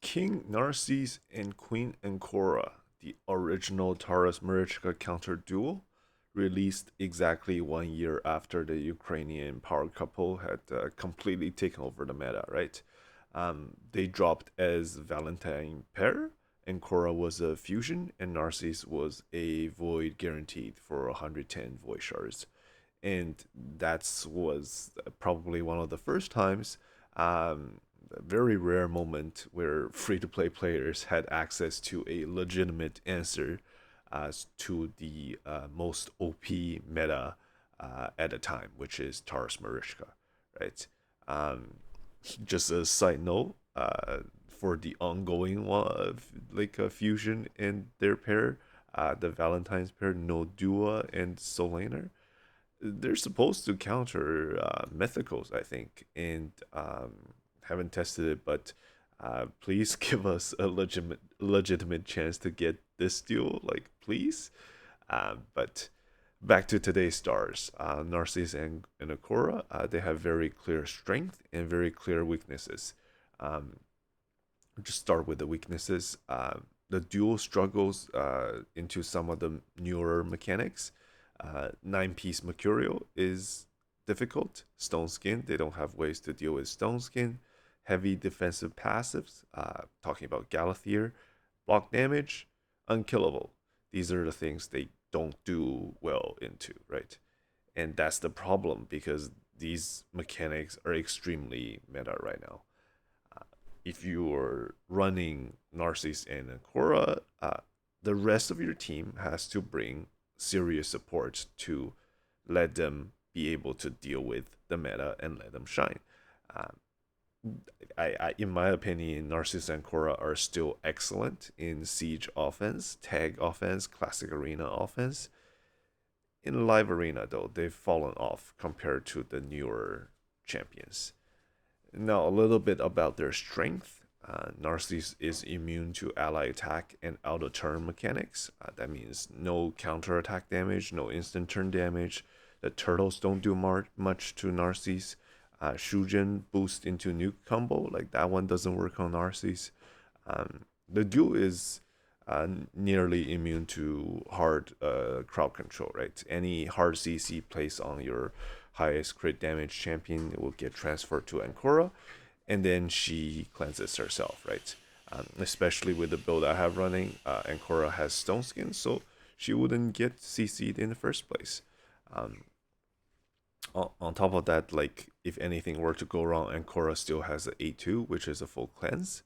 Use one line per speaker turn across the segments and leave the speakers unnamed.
King Narses and Queen Ankora, the original Taurus Marichka counter duel, released exactly 1 year after the Ukrainian power couple had completely taken over the meta, right? They dropped as Valentine pair. Ankora was a fusion, and Narses was a void guaranteed for 110 void shards. And that was probably one of the first times, a very rare moment where free to play players had access to a legitimate answer as to the most OP meta at the time, which is Taurus Marichka, right? Um, just a side note, for the ongoing one, like a fusion in their pair, the Valentine's pair, No Dua and Solaner, they're supposed to counter mythicals, I think, and haven't tested it, but please give us a legitimate chance to get this duel, like please. But back to today's stars, Narsis and Akora, they have very clear strength and very clear weaknesses. Um, just start with the weaknesses. The duel struggles into some of the newer mechanics. Nine-piece Mercurial is difficult. Stoneskin, they don't have ways to deal with Stoneskin. Heavy defensive passives, talking about Galathier. Block damage, Unkillable. These are the things they don't do well into, right? And that's the problem because these mechanics are extremely meta right now. If you're running Narsis and Ankora, the rest of your team has to bring serious support to let them be able to deal with the meta and let them shine. Uh, in my opinion, Narsis and Ankora are still excellent in siege offense, tag offense, classic arena offense. In live arena, though, they've fallen off compared to the newer champions. Now, a little bit about their strength. Narcissus is immune to ally attack and out of turn mechanics. That means no counter attack damage, no instant turn damage. The turtles don't do much to Narcissus. Shujin boost into nuke combo, like that one doesn't work on Narcissus. The duel is nearly immune to hard crowd control, right? Any hard CC placed on your highest crit damage champion will get transferred to Ankora, and then she cleanses herself, right? Especially with the build I have running, Ankora has Stoneskin, so she wouldn't get CC'd in the first place. Um, on top of that, like if anything were to go wrong, Ankora still has an A2, which is a full cleanse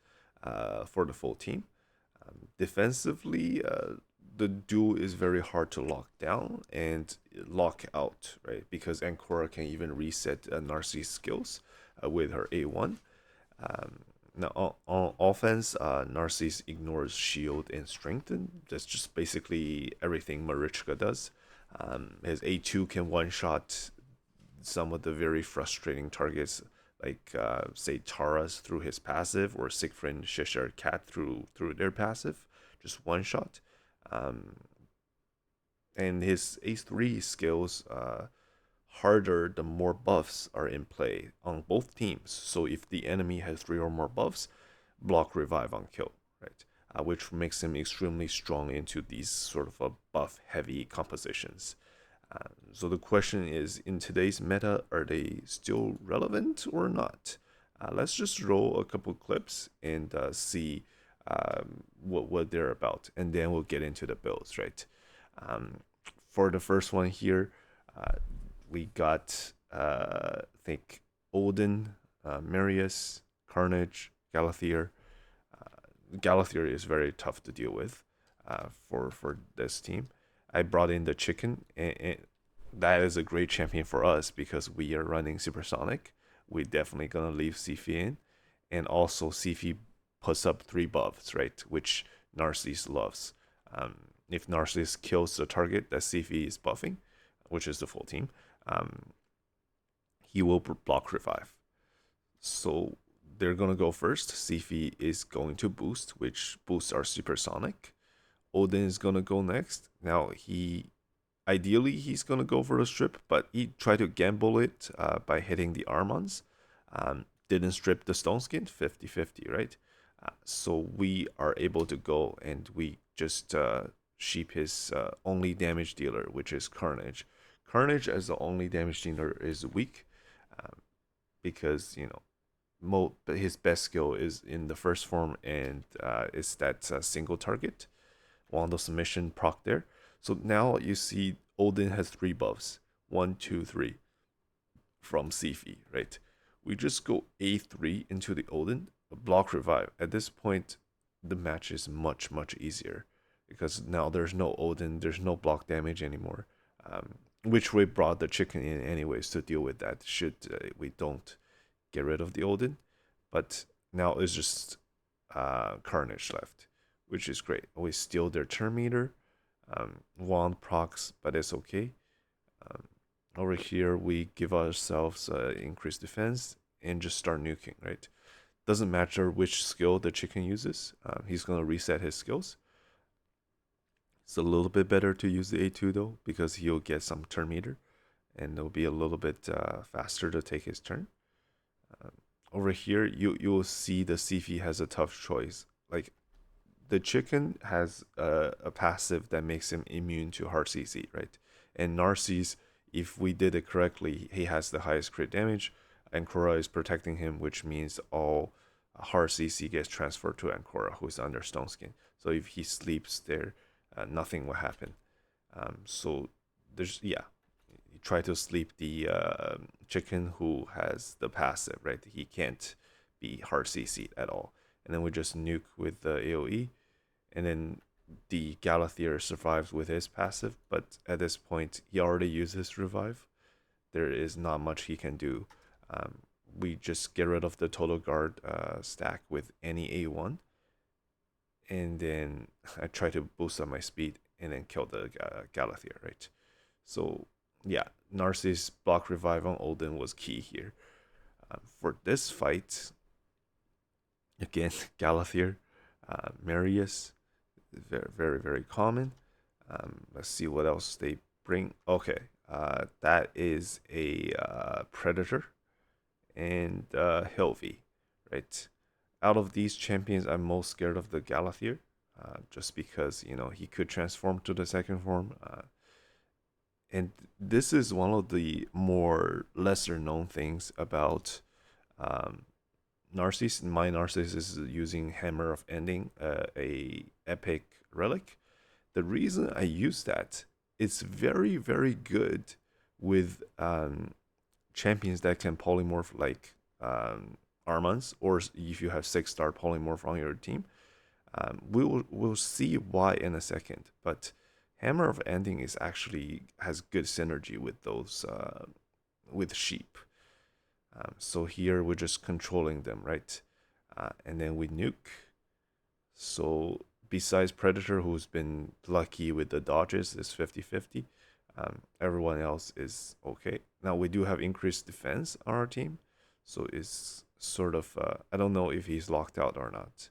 for the full team. Defensively, the duel is very hard to lock down and lock out, right? Because Ankora can even reset Narcis's skills with her A1. Um, Now, on offense, Narcis ignores shield and strengthen. That's just basically everything Marichka does. His A2 can one shot some of the very frustrating targets, like say Taras through his passive or Siegfried, Cheshire Cat through their passive, just one shot. Um, and his A3 skills harder the more buffs are in play on both teams. So if the enemy has three or more buffs, block, revive, on kill, right? Which makes him extremely strong into these sort of buff heavy compositions. So the question is, in today's meta, are they still relevant or not? Let's just roll a couple clips and see what they're about, and then we'll get into the builds, right? Um, for the first one here, uh, we got I think Odin, Marius, Carnage, Galathier. Galathier is very tough to deal with for this team. I brought in the chicken, and that is a great champion for us because we are running Supersonic. We're definitely gonna leave Sifi in, and also Sifi puts up three buffs, right? Which Narcissus loves. If Narcissus kills the target that Sifi is buffing, which is the full team, um, he will block revive. So they're gonna go first. Sifi is going to boost, which boosts our supersonic. Odin is gonna go next. Now ideally he's gonna go for the strip, but he tried to gamble it by hitting the Armons. Didn't strip the Stoneskin, 50-50, right? So we are able to go and we just sheep his only damage dealer, which is Carnage. Carnage as the only damage dealer is weak, um, because his best skill is in the first form, and it's that single target Wand of Submission proc there. So now you see Odin has 3 buffs, one, two, three from Sifi, right? We just go A3 into the Odin, block revive. At this point, the match is much easier because now there's no Odin, there's no block damage anymore. Which we brought the chicken in anyways to deal with that. Should we don't get rid of the Odin, but now it's just Carnage left, which is great. We steal their turn meter, wand procs, but it's okay. Um, Over here, we give ourselves increased defense and just start nuking, right? Doesn't matter which skill the chicken uses, he's gonna reset his skills. It's a little bit better to use the A2 though, because he'll get some turn meter and it'll be a little bit faster to take his turn. Um, Over here, you will see the Sifi has a tough choice. Like the chicken has a passive that makes him immune to hard CC, right? And Narses, if we did it correctly, he has the highest crit damage. Ankora is protecting him, which means all hard CC gets transferred to Ankora, who's under Stoneskin. So if he sleeps there, nothing will happen. So there's, yeah, you try to sleep the chicken who has the passive, right? He can't be hard CC at all. And then we just nuke with the AoE, and then the Galathier survives with his passive, but at this point he already used his revive. There is not much he can do. Um, we just get rid of the total guard stack with any A1, and then I try to boost up my speed and then kill the Galathier, right? So yeah, Narsis block revive on Odin was key here. For this fight, again, Galathier, Marius, very common. Let's see what else they bring. Okay, that is a Predator and Hilvi, right? Out of these champions, I'm most scared of the Galathier, just because he could transform to the second form. And this is one of the more lesser known things about um, Narsis. My Narsis is using Hammer of Ending, a epic relic. The reason I use that, it's very good with champions that can polymorph like Armans, or if you have 6-star polymorph on your team. We'll see why in a second, but Hammer of Ending is actually has good synergy with those with sheep. So here we're just controlling them, right? And then we nuke. So besides Predator, who's been lucky with the dodges, is 50-50. Everyone else is okay. Now we do have increased defense on our team, so it's sort of I don't know if he's locked out or not.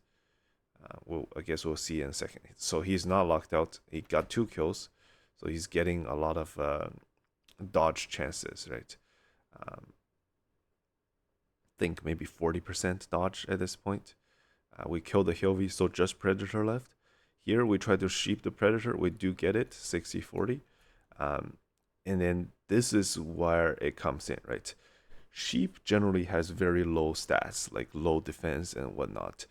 I guess we'll see in a second. So he's not locked out. He got 2 kills, so he's getting a lot of dodge chances, right? Think maybe 40% dodge at this point. We killed the Hilvi, so just Predator left. Here we try to sheep the Predator. We do get it, 60-40. And then this is where it comes in, right? Sheep generally has very low stats, like low defense and whatnot.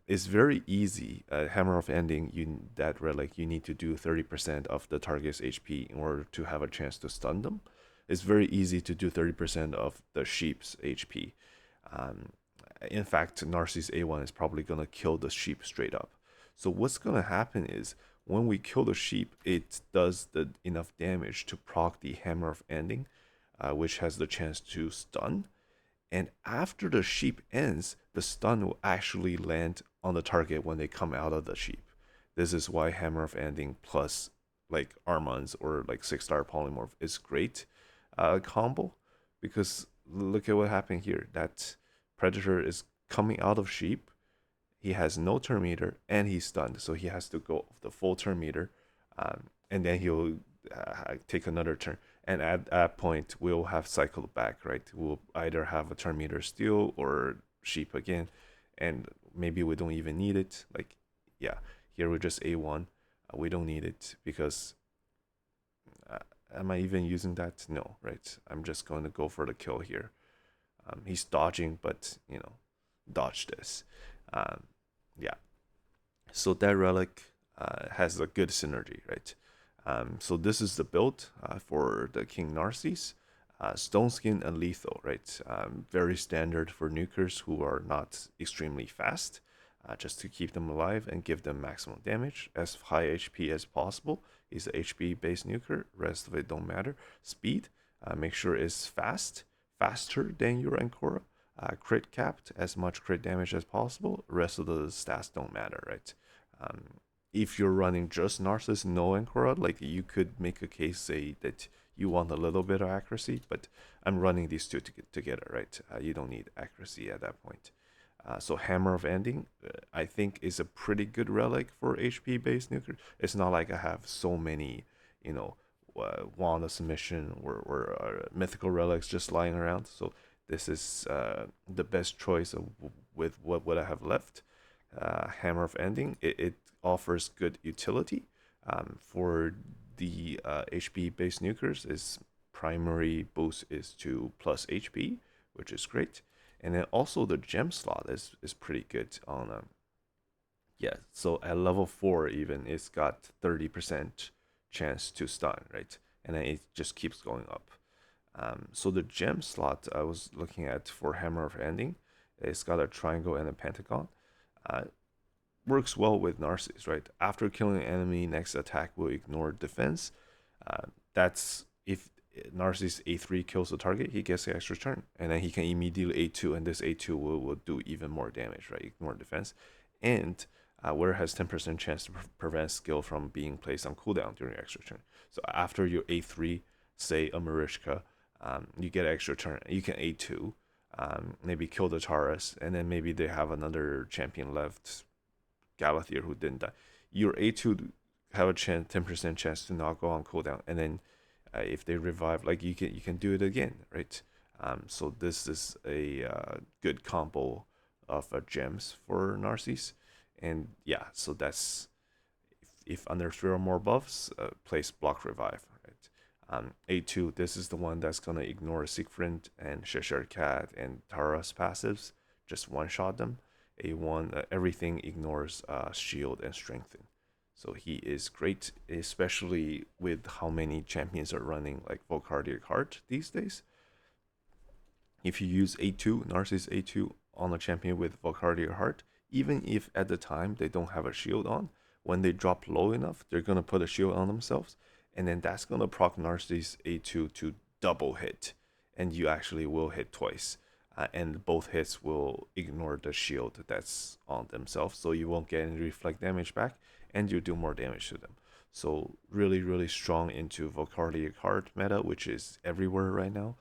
It's very easy. Hammer of Ending, that relic, you need to do 30% of the target's HP in order to have a chance to stun them. It's very easy to do 30% of the sheep's HP. Um, in fact, Narsis A1 is probably gonna kill the sheep straight up. So what's gonna happen is when we kill the sheep, it does enough damage to proc the Hammer of Ending, which has the chance to stun. And after the sheep ends, the stun will actually land on the target when they come out of the sheep. This is why Hammer of Ending plus like Armans or like 6-star polymorph is great combo, because look at what happened here. That Predator is coming out of sheep. He has no turn meter and he's stunned, so he has to go the full turn meter, and then he'll take another turn. And at that point, we'll have cycled back, right? We'll either have a turn meter steal or sheep again, and maybe we don't even need it. Like, yeah, here we're just A1. We don't need it because am I even using that? No, right? I'm just going to go for the kill here. He's dodging, but dodge this. Um, yeah. So that relic has a good synergy, right? So this is the build for the King Narses. Stoneskin and lethal, right? Very standard for nukers who are not extremely fast, just to keep them alive and give them maximum damage. As high HP as possible is a HP based nuker. Rest of it don't matter. Speed, make sure it's faster than your Ankora. Crit capped, as much crit damage as possible. Rest of the stats don't matter, right? Um, if you're running just Narsis, no Ankora, like you could make a case say that you want a little bit of accuracy, but I'm running these two together, right? You don't need accuracy at that point. So Hammer of Ending, I think, is a pretty good relic for HP based nuker. It's not like I have so many, Wand of Submission or mythical relics just lying around. So this is the best choice with what I have left. Hammer of Ending, it offers good utility for the HP based nukers. Its primary boost is to plus HP, which is great. And then also the gem slot is pretty good on yeah. So at level 4 even it's got 30% chance to stun, right? And then it just keeps going up. So the gem slot I was looking at for Hammer of Ending, it's got a triangle and a pentagon. Uh, Works well with Narsis, right? After killing an enemy, next attack will ignore defense. That's if Narsis A3 kills the target, he gets the extra turn, and then he can immediately A2, and this A2 will do even more damage, right? Ignore defense, and where it has 10% chance to prevent skill from being placed on cooldown during extra turn. So after your A3, say a Marichka, you get an extra turn. You can A2, maybe kill the Taurus, and then maybe they have another champion left, Galathier, who didn't die. Your A2 have a 10% chance to not go on cooldown, and then if they revive, like you can do it again, right? So this is a good combo of gems for Narsis, and yeah, so that's if under 3 or more buffs, place block revive, right? A2, this is the one that's gonna ignore Siegfried and Cheshire Cat and Tara's passives, just one shot them. A1, everything ignores shield and strengthen. So he is great, especially with how many champions are running like Volcardiac Heart these days. If you use A2, Narsis A2 on a champion with Volcardiac Heart, even if at the time they don't have a shield on, when they drop low enough, they're gonna put a shield on themselves, and then that's gonna proc Narsis A2 to double hit, and you actually will hit twice. And both hits will ignore the shield that's on themselves, so you won't get any reflect damage back, and you do more damage to them. So really, really strong into Volcardiac Heart meta, which is everywhere right now.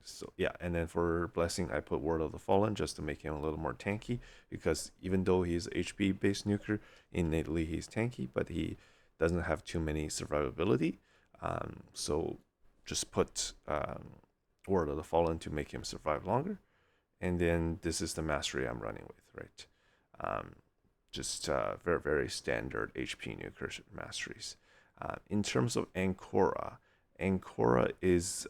So yeah, and then for Blessing, I put Word of the Fallen just to make him a little more tanky, because even though he's HP based nuker, innately he's tanky, but he doesn't have too many survivability. So just put Word of the Fallen to make him survive longer. And then this is the mastery I'm running with, right? Just very, very standard HP nuker masteries. In terms of Ankora, Ankora is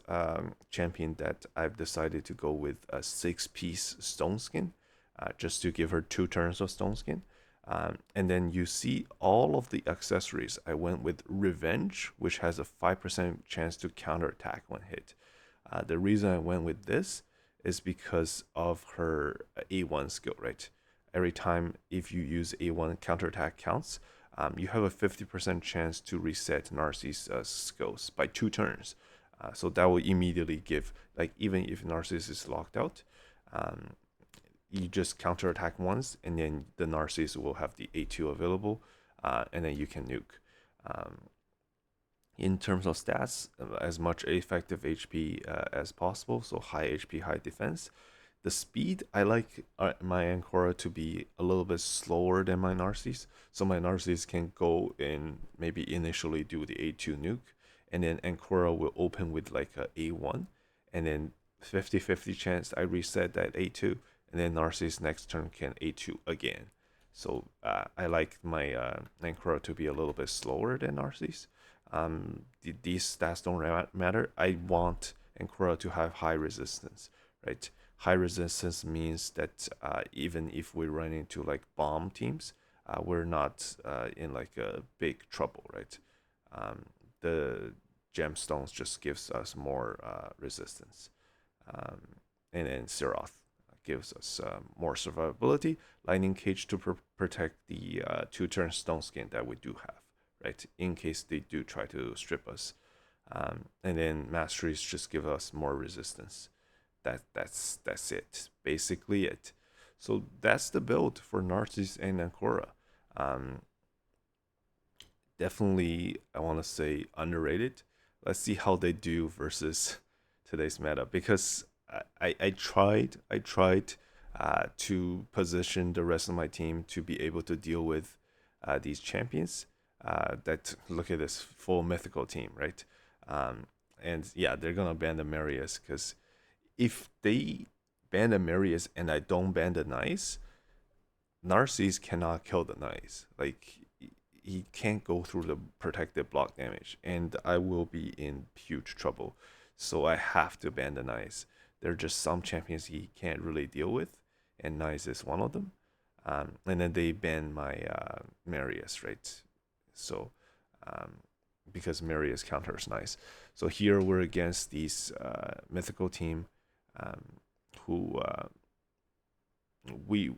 champion that I've decided to go with a 6-piece Stoneskin, just to give her 2 turns of Stoneskin. And then you see all of the accessories. I went with Revenge, which has a 5% chance to counterattack when hit. The reason I went with this is because of her A1 skill, right? Every time if you use A1 counterattack counts, you have a 50% chance to reset Narsis' skills by 2 turns. So that will immediately give, like, even if Narsis is locked out, you just counterattack once, and then the Narsis will have the A2 available, and then you can nuke. In terms of stats, as much effective HP as possible, so high HP, high defense. The speed, I like my Ankora to be a little bit slower than my Narsis, so my Narsis can go and maybe initially do the A2 nuke, and then Ankora will open with like a A1, and then 50-50 chance I reset that A2, and then Narsis next turn can A2 again. So I like my Ankora to be a little bit slower than Narsis. These stats don't matter. I want Ankora to have high resistance, right? High resistance means that even if we run into like bomb teams, we're not in like a big trouble, right? The gemstones just gives us more resistance, um, and then Seroth gives us more survivability. Lightning Cage to protect the 2-turn Stoneskin that we do have, right? In case they do try to strip us, and then Masteries just give us more resistance. That's it, basically it. So that's the build for Narses and Ankora. Um, Definitely, I want to say underrated. Let's see how they do versus today's meta, because I tried to position the rest of my team to be able to deal with these champions. That look at this full mythical team, right? Um, and yeah, they're gonna ban the Marius, because if they ban the Marius and I don't ban the Nice, Narses cannot kill the Nice. Like he can't go through the protected block damage, and I will be in huge trouble. So I have to ban the Nice. There are just some champions he can't really deal with, and Nice is one of them. And then they ban my Marius, right? So um, because Marius counters Nice. So here we're against these mythical team, um, who we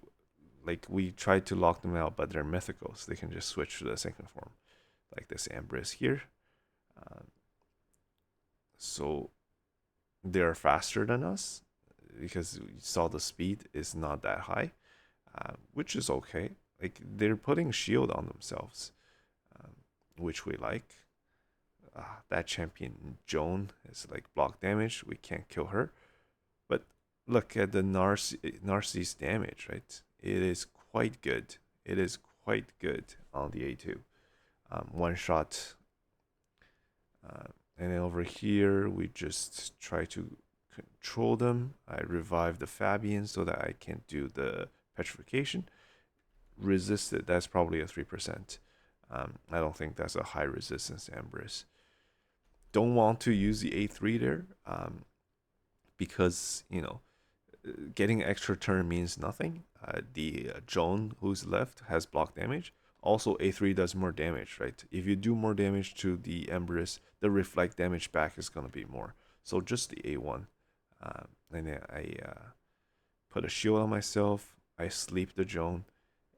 we tried to lock them out, but they're mythical, so they can just switch to the second form, like this Ambrose here. Um, so they're faster than us because you saw the speed is not that high, which is okay. Like they're putting shield on themselves, um, which we like. That champion Joan is like block damage. We can't kill her, but look at the Narcis's damage, right? It is quite good. It is quite good on the A2. One shot. And then over here, we just try to control them. I revive the Fabian so that I can do the petrification. Resist it. That's probably a 3%. I don't think that's a high resistance Ambrose. Don't want to use the A3 there, because, getting extra turn means nothing. The Joan who's left has block damage. Also, A3 does more damage, right? If you do more damage to the Empress, the reflect damage back is gonna be more. So just the A1. And then I put a shield on myself. I sleep the Joan,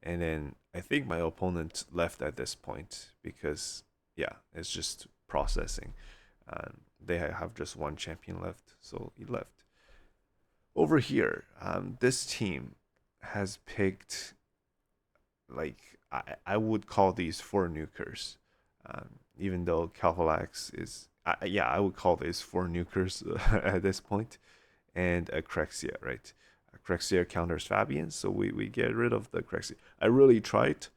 and then I think my opponent left at this point because yeah, it's just processing. They have just one champion left, so he left. Over here, this team has picked, like, I would call these four nukers, even though Calvalax is yeah, I would call these four nukers at this point, and Crexia, right? Crexia counters Fabian, so we get rid of the Crexia. I really tried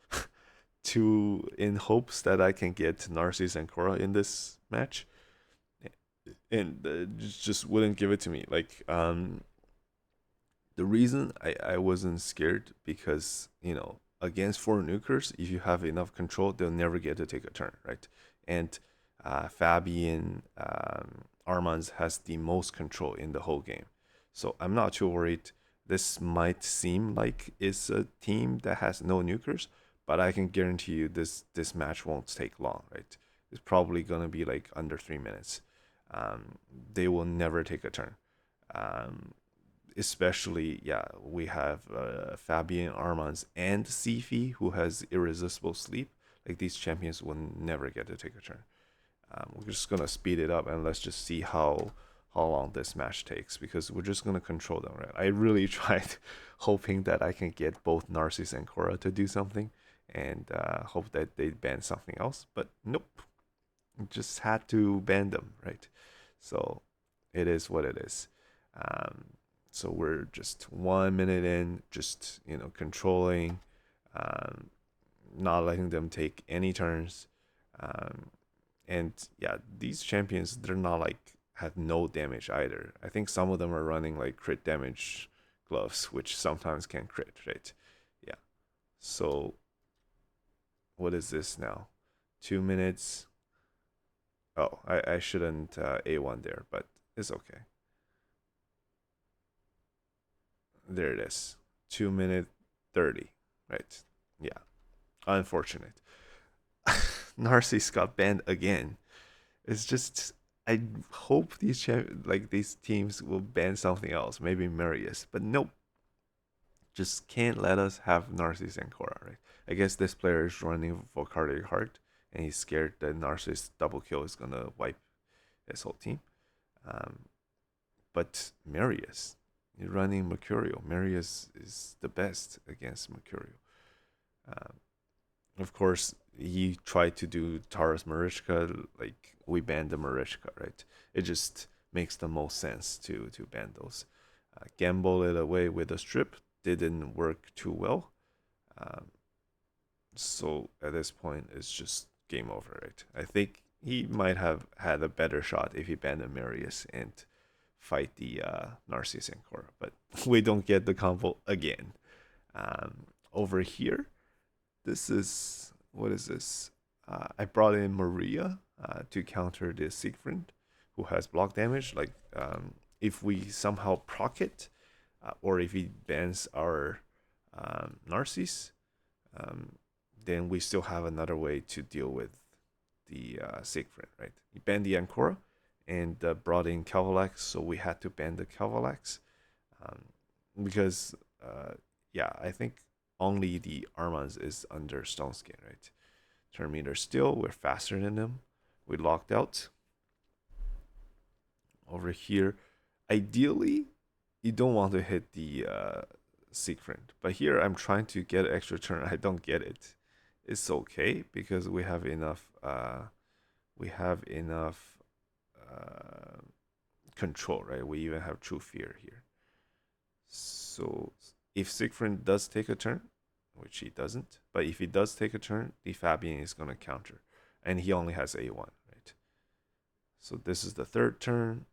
to, in hopes that I can get Narses and Ankora in this match, and just wouldn't give it to me. Like, the reason I wasn't scared, because against four nukers, if you have enough control, they'll never get to take a turn, right? And Fabian Armans has the most control in the whole game, so I'm not too worried. This might seem like it's a team that has no nukers, but I can guarantee you this match won't take long, right? It's probably gonna be like under 3 minutes. They will never take a turn. Um, Especially, yeah, we have Fabian Armans and Sifi, who has irresistible sleep. Like, these champions will never get to take a turn. We're just gonna speed it up, and let's just see how long this match takes, because we're just gonna control them, right? I really tried hoping that I can get both Narsis and Ankora to do something, and hope that they ban something else, but nope. Just had to ban them, right? So it is what it is. Um, so we're just 1 minute in, just controlling, um, not letting them take any turns, um, and yeah, these champions, they're not like have no damage either. I think some of them are running like crit damage gloves, which sometimes can crit, right? Yeah. So what is this now? 2 minutes. Oh, I shouldn't A1 there, but it's okay. There it is. 2 minute 30. Right. Yeah. Unfortunate. Narsis got banned again. It's just I hope these teams will ban something else, maybe Marius, but nope. Just can't let us have Narses Ankora, right? I guess this player is running for cardiac heart, and he's scared that Narsis double kill is gonna wipe his whole team. Um, but Marius, you're running Mercurial. Marius is the best against Mercurial. Um, of course, he tried to do Taurus Marichka, like we banned the Marichka, right? It just makes the most sense to ban those. Gamble it away with a strip didn't work too well. Um, so at this point, it's just game over, right? I think he might have had a better shot if he banned Marius and fight the Narses Ankora, but we don't get the combo again. Over here, this is what is this? I brought in Maria to counter the Siegfried, who has block damage. Like if we somehow proc it, or if he bans our Narcis, um, then we still have another way to deal with the Siegfried, right? He banned the Ankora and brought in Calvalax, so we had to ban the Calvalax um, because, yeah, I think only the Armans is under Stoneskin, right? Turn meter still, we're faster than them. We locked out. Over here, ideally, you don't want to hit the Siegfried, but here I'm trying to get extra turn. I don't get it. It's okay because we have enough. We have enough control, right? We even have true fear here. So if Siegfried does take a turn, which he doesn't, but if he does take a turn, the Fabian is going to counter. And he only has A1, right? So this is the third turn,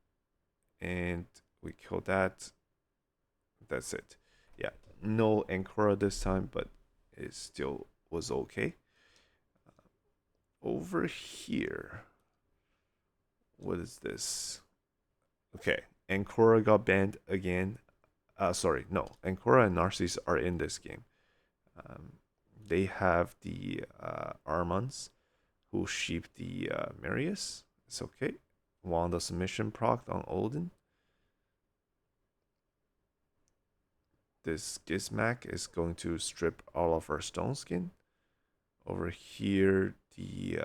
and we kill that. That's it. Yeah, no Ankora this time, but it still was okay. Over here, what is this? Okay, Ankora got banned again. Sorry, no, Ankora and Narsis are in this game. Um, they have the Armans who sheep the Marius. It's okay. Wand of Submission proc on Odin. This Gizmak is going to strip all of our Stoneskin. Over here, the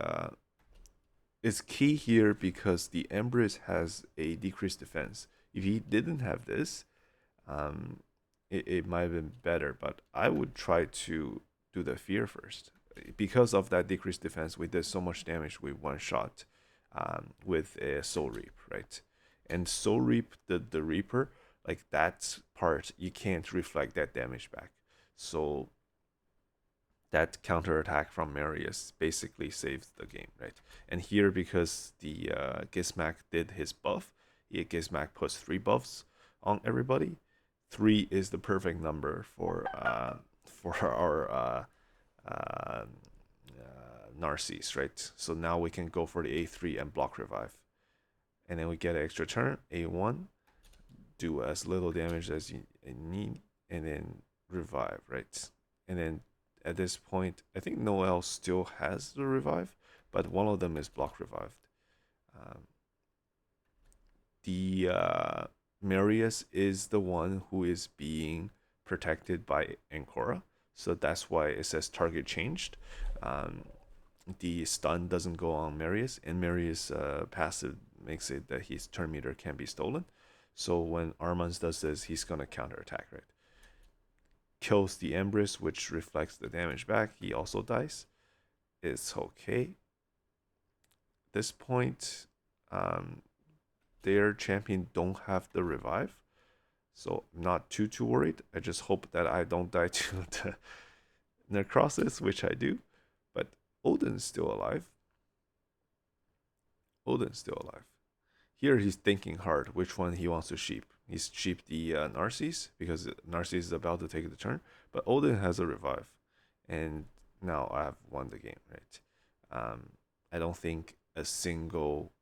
it's key here because the Empress has a decreased defense. If he didn't have this, it might have been better, but I would try to do the fear first. Because of that decreased defense, we did so much damage with one shot with a Soul Reap, right? And Soul Reap, the Reaper, like that part, you can't reflect that damage back. So that counterattack from Marius basically saves the game, right? And here, because the Gizmak did his buff, Gizmak puts 3 buffs on everybody. 3 is the perfect number for our Narses, right? So now we can go for the A3 and block revive, and then we get an extra turn. A1, do as little damage as you need, and then revive, right? And then at this point, I think Noel still has the revive, but one of them is block revived. Um, the Marius is the one who is being protected by Ankora, so that's why it says target changed. The stun doesn't go on Marius, and Marius passive makes it that his turn meter can be stolen. So when Armans does this, he's gonna counterattack, right? Kills the Empress, which reflects the damage back. He also dies. It's okay. This point, their champion don't have the revive, so I'm not too worried. I just hope that I don't die to the necrosis, which I do. But Odin's still alive. Odin's still alive. here he's thinking hard which one he wants to sheep. He's sheep the Narses because Narses is about to take the turn, but Odin has a revive, and now I have won the game, right? I don't think a single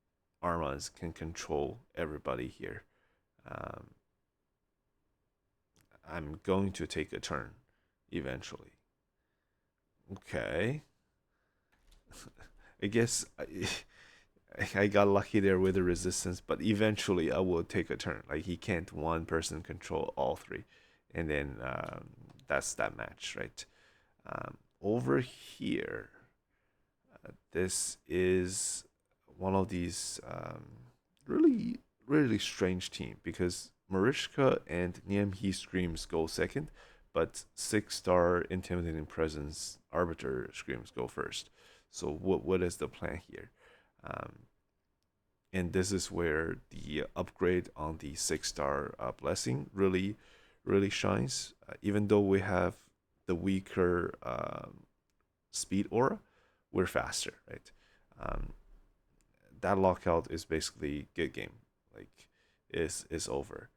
Armans can control everybody here. Um, I'm going to take a turn eventually. Okay. I guess I got lucky there with the resistance, but eventually I will take a turn. Like he can't one person control all three, and then that's that match, right? Over here, this is one of these really really strange team because Marichka and Niamhi Screams go second, but 6-star Intimidating Presence Arbiter Screams go first. So what is the plan here? Um, and this is where the upgrade on the 6-star blessing really shines. Even though we have the weaker speed aura, we're faster, right? Um, that lockout is basically good game. Like is over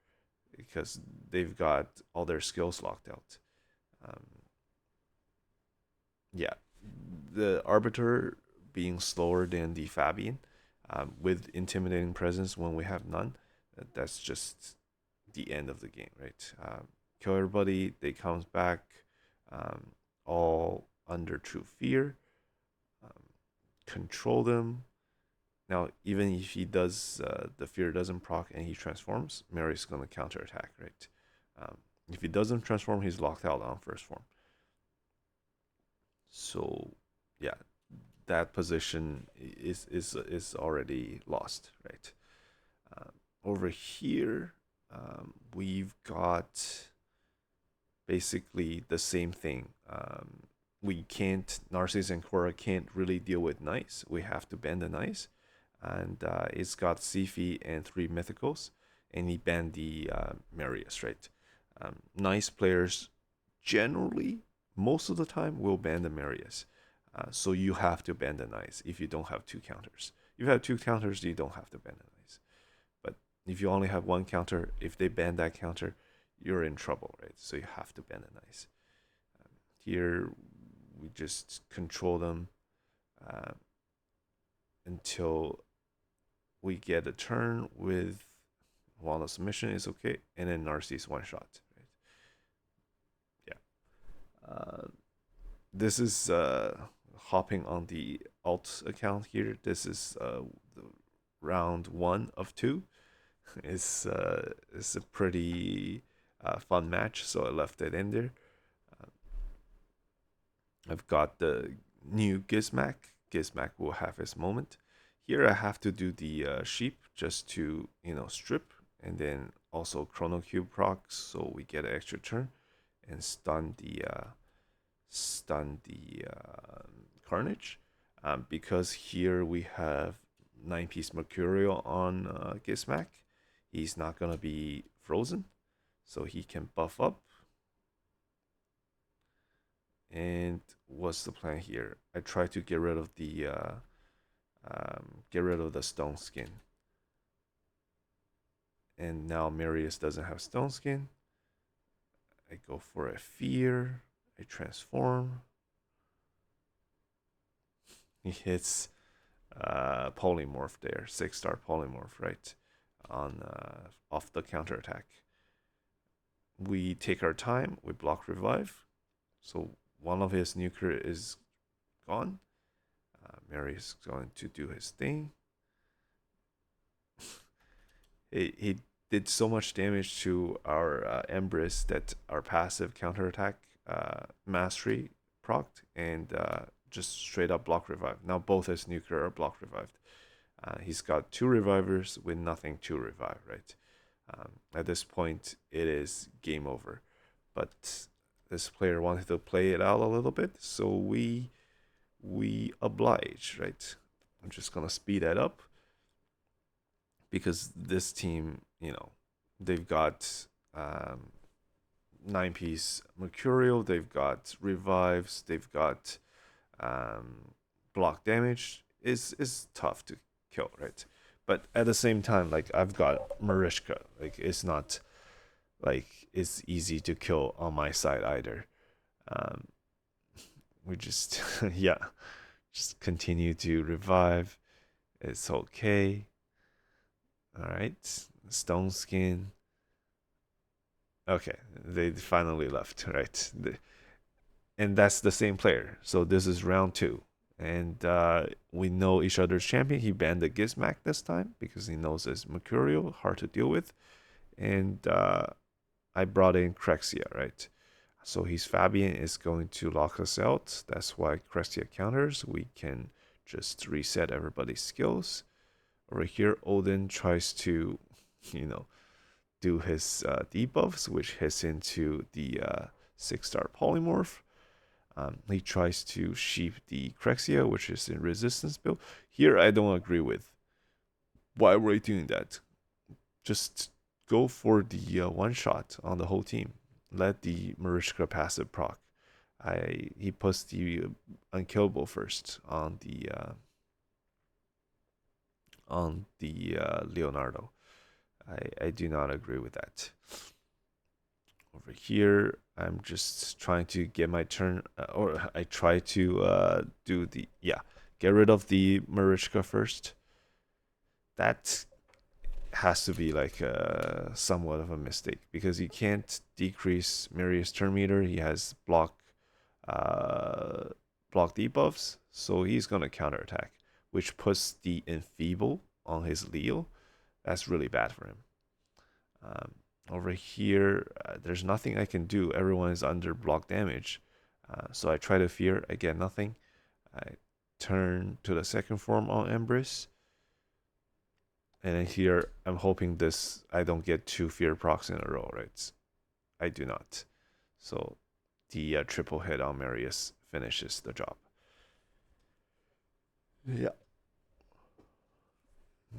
because they've got all their skills locked out. Um, yeah, the arbiter being slower than the Fabian with intimidating presence when we have none. That's just the end of the game, right? Kill everybody. They comes back, um, all under true fear. Um, Control them. Now, even if he does, the fear doesn't proc and he transforms, Mary's gonna counterattack, right? Um, if he doesn't transform, he's locked out on first form. So, yeah, that position is already lost, right? Um, Over here, we've got basically the same thing. We can't Narses and Quora can't really deal with nice. We have to ban the nice, and it's got Sifi and 3 mythicals, and he banned the Marius, right? Nice players generally most of the time will ban the Marius. So you have to ban the nice if you don't have 2 counters. If you have 2 counters, you don't have to ban the nice. But if you only have 1 counter, if they ban that counter, you're in trouble, right? So you have to ban the nice. Here, we just control them uh, until we get a turn with while the submission is okay, and then Narsis one shot. Right? Yeah. This is hopping on the alt account here. This is the round 1 of 2. It's a pretty fun match, so I left it in there. Uh, I've got the new Gizmac. Gizmac will have his moment. Here I have to do the sheep just to strip, and then also Chrono Cube procs, so we get an extra turn and stun the Carnage. Because here we have 9-piece Mercurial on Gizmac. He's not gonna be frozen, so he can buff up. And what's the plan here? I try to get rid of the Stoneskin. And now Marius doesn't have Stoneskin. I go for a fear. I transform. He hits polymorph there, 6-star polymorph, right? On off the counterattack. We take our time. We block revive. So one of his nuclear is gone. Mary is going to do his thing. He did so much damage to our Empress that our passive counterattack mastery procced and just straight up block revive. Now both his nuclear are block revived. He's got 2 revivers with nothing to revive, right? At this point, it is game over. But this player wanted to play it out a little bit, so we oblige, right? I'm just gonna speed that up because this team, they've got 9-piece Mercurial, they've got revives, they've got block damage. Is tough to kill, right? But at the same time, like I've got Marichka. Like it's not like it's easy to kill on my side either. Um, we just yeah, just continue to revive. It's okay. All right, Stoneskin. Okay, they finally left. Right, and that's the same player. So this is round two, and we know each other's champion. He banned the Gizmac this time because he knows it's Mercurial, hard to deal with, and I brought in Crexia, right? So his Fabian is going to lock us out. That's why Crexia counters. We can just reset everybody's skills. Over here, Odin tries to, you know, do his debuffs, which hits into the 6-star polymorph. He tries to sheep the Crexia, which is in resistance build. Here, I don't agree with. Why were you doing that? Just go for the one shot on the whole team. Let the Marichka passive proc. He puts the Unkillable first on the Leonardo. I do not agree with that. Over here, I'm just trying to get my turn, or I try to do the get rid of the Marichka first. That has to be like somewhat of a mistake because you can't decrease Marius turn meter. He has uh, block debuffs, so he's gonna counterattack, which puts the enfeeble on his Leo. That's really bad for him. Um, Over here, there's nothing I can do. Everyone is under block damage. So I try to fear. I get nothing. I turn to the second form on Embrace. And then here, I'm hoping this I don't get 2 fear procs in a row, right? I do not. So the triple hit on Marius finishes the job. Yeah.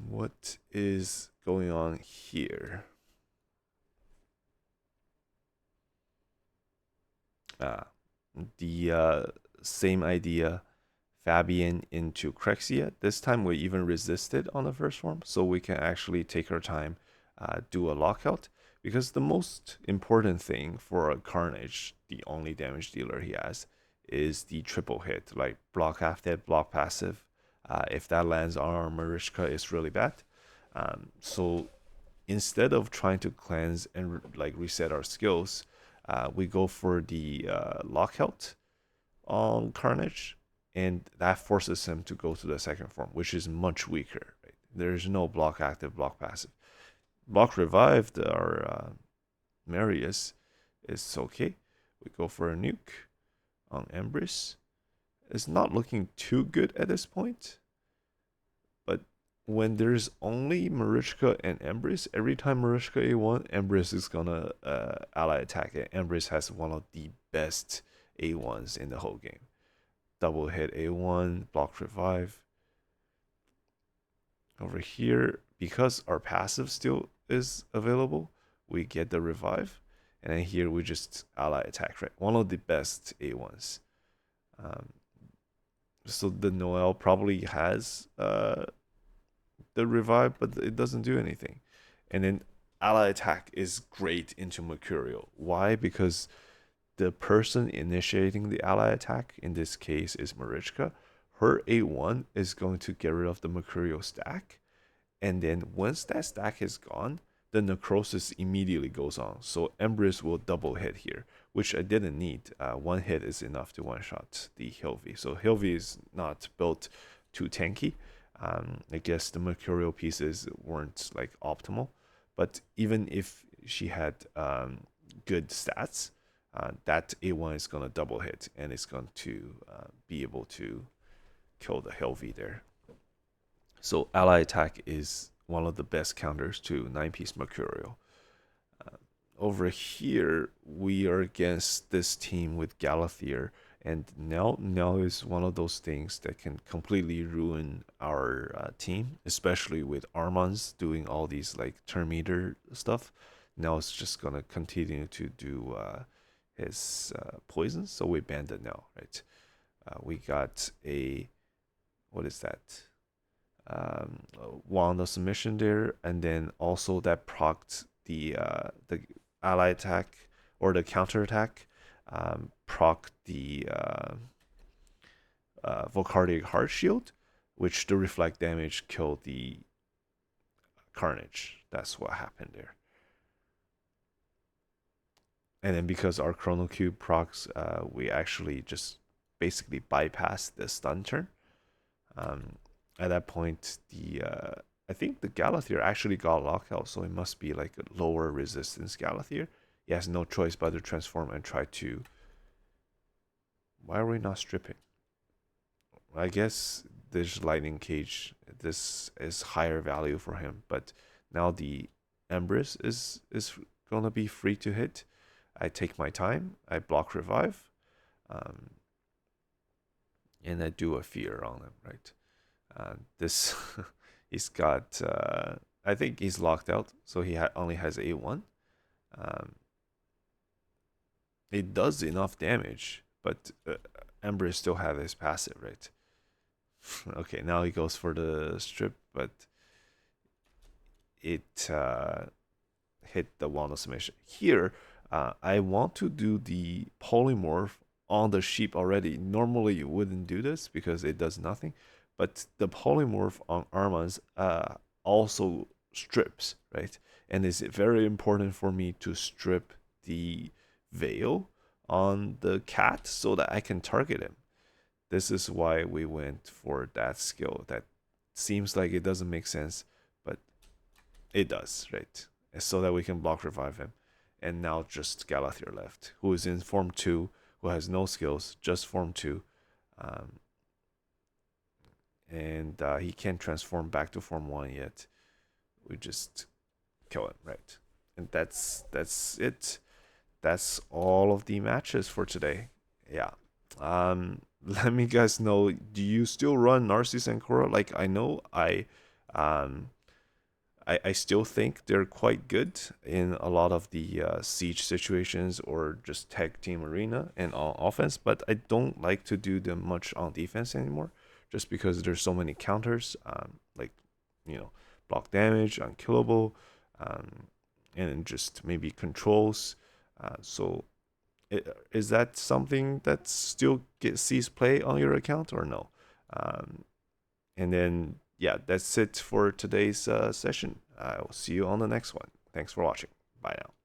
What is going on here? Uh, the same idea, Fabian into Crexia. This time we even resisted on the first form, so we can actually take our time, do a lockout. Because the most important thing for a Carnage, the only damage dealer he has, is the triple hit, like block active, block passive. If that lands on our Marichka, it's really bad. So instead of trying to cleanse and like reset our skills, we go for the lockout on Carnage, and that forces him to go to the second form, which is much weaker. Right? There's no block active, block passive. Block revived our Marius is okay. We go for a nuke on Embrace. It's not looking too good at this point, but when there's only Marichka and Embrace, every time Marichka A1, Embrace is gonna ally attack it. Embrace has one of the best A1s in the whole game. Double hit A1, block revive. Over here, because our passive still is available, we get the revive. And then here we just ally attack, right? One of the best A1s. Um, so the Noel probably has the revive, but it doesn't do anything. And then ally attack is great into Mercurial. Why? Because the person initiating the ally attack, in this case is Marichka, her A1 is going to get rid of the Mercurial stack. And then once that stack is gone, the necrosis immediately goes on. So Embrace will double hit here, which I didn't need. One hit is enough to one shot the Hilvi. So Hilvi is not built too tanky. I guess the Mercurial pieces weren't like optimal, but even if she had good stats, that A1 is gonna double hit and it's going to be able to kill the Hilvi there. So ally attack is one of the best counters to 9-piece Mercurial. Uh, Over here, we are against this team with Galathier, and Nell is one of those things that can completely ruin our team, especially with Armand's doing all these like turn meter stuff. Nell is just gonna continue to do his poisons, so we banned it now, right? We got a what is that? won the submission there, and then also that procced the ally attack or the counter attack, proc the Volcardic Heart Shield, which the reflect damage killed the Carnage. That's what happened there. And then because our Chrono Cube procs, we actually just basically bypassed the stun turn. At that point, I think the Galathier actually got lockout, so it must be like a lower resistance Galathier. He has no choice but to transform and try to. Why are we not stripping? I guess this lightning cage, this is higher value for him, but now the Empress is gonna be free to hit. I take my time, I block revive, um, and I do a fear on him, right? This he's got I think he's locked out, so he only has A1. Um, it does enough damage, but Ember still have his passive, right? Okay, now he goes for the strip, but it hit the wand submission. Here, I want to do the polymorph on the sheep already. Normally, you wouldn't do this because it does nothing, but the polymorph on Armas also strips, right? And it's very important for me to strip the veil on the cat so that I can target him. This is why we went for that skill. That seems like it doesn't make sense, but it does, right? So that we can block revive him. And now just Galathier left, who is in Form 2, who has no skills, just Form 2. And he can't transform back to Form 1 yet. We just kill him, right? And that's it. That's all of the matches for today. Yeah. Let me guys know, do you still run Narses Ankora? Like, I know I still think they're quite good in a lot of the siege situations or just tag team arena and on offense, but I don't like to do them much on defense anymore, just because there's so many counters, like, block damage, unkillable, and just maybe controls. So is that something that still sees play on your account or no? And then, yeah, that's it for today's session. I will see you on the next one. Thanks for watching. Bye now.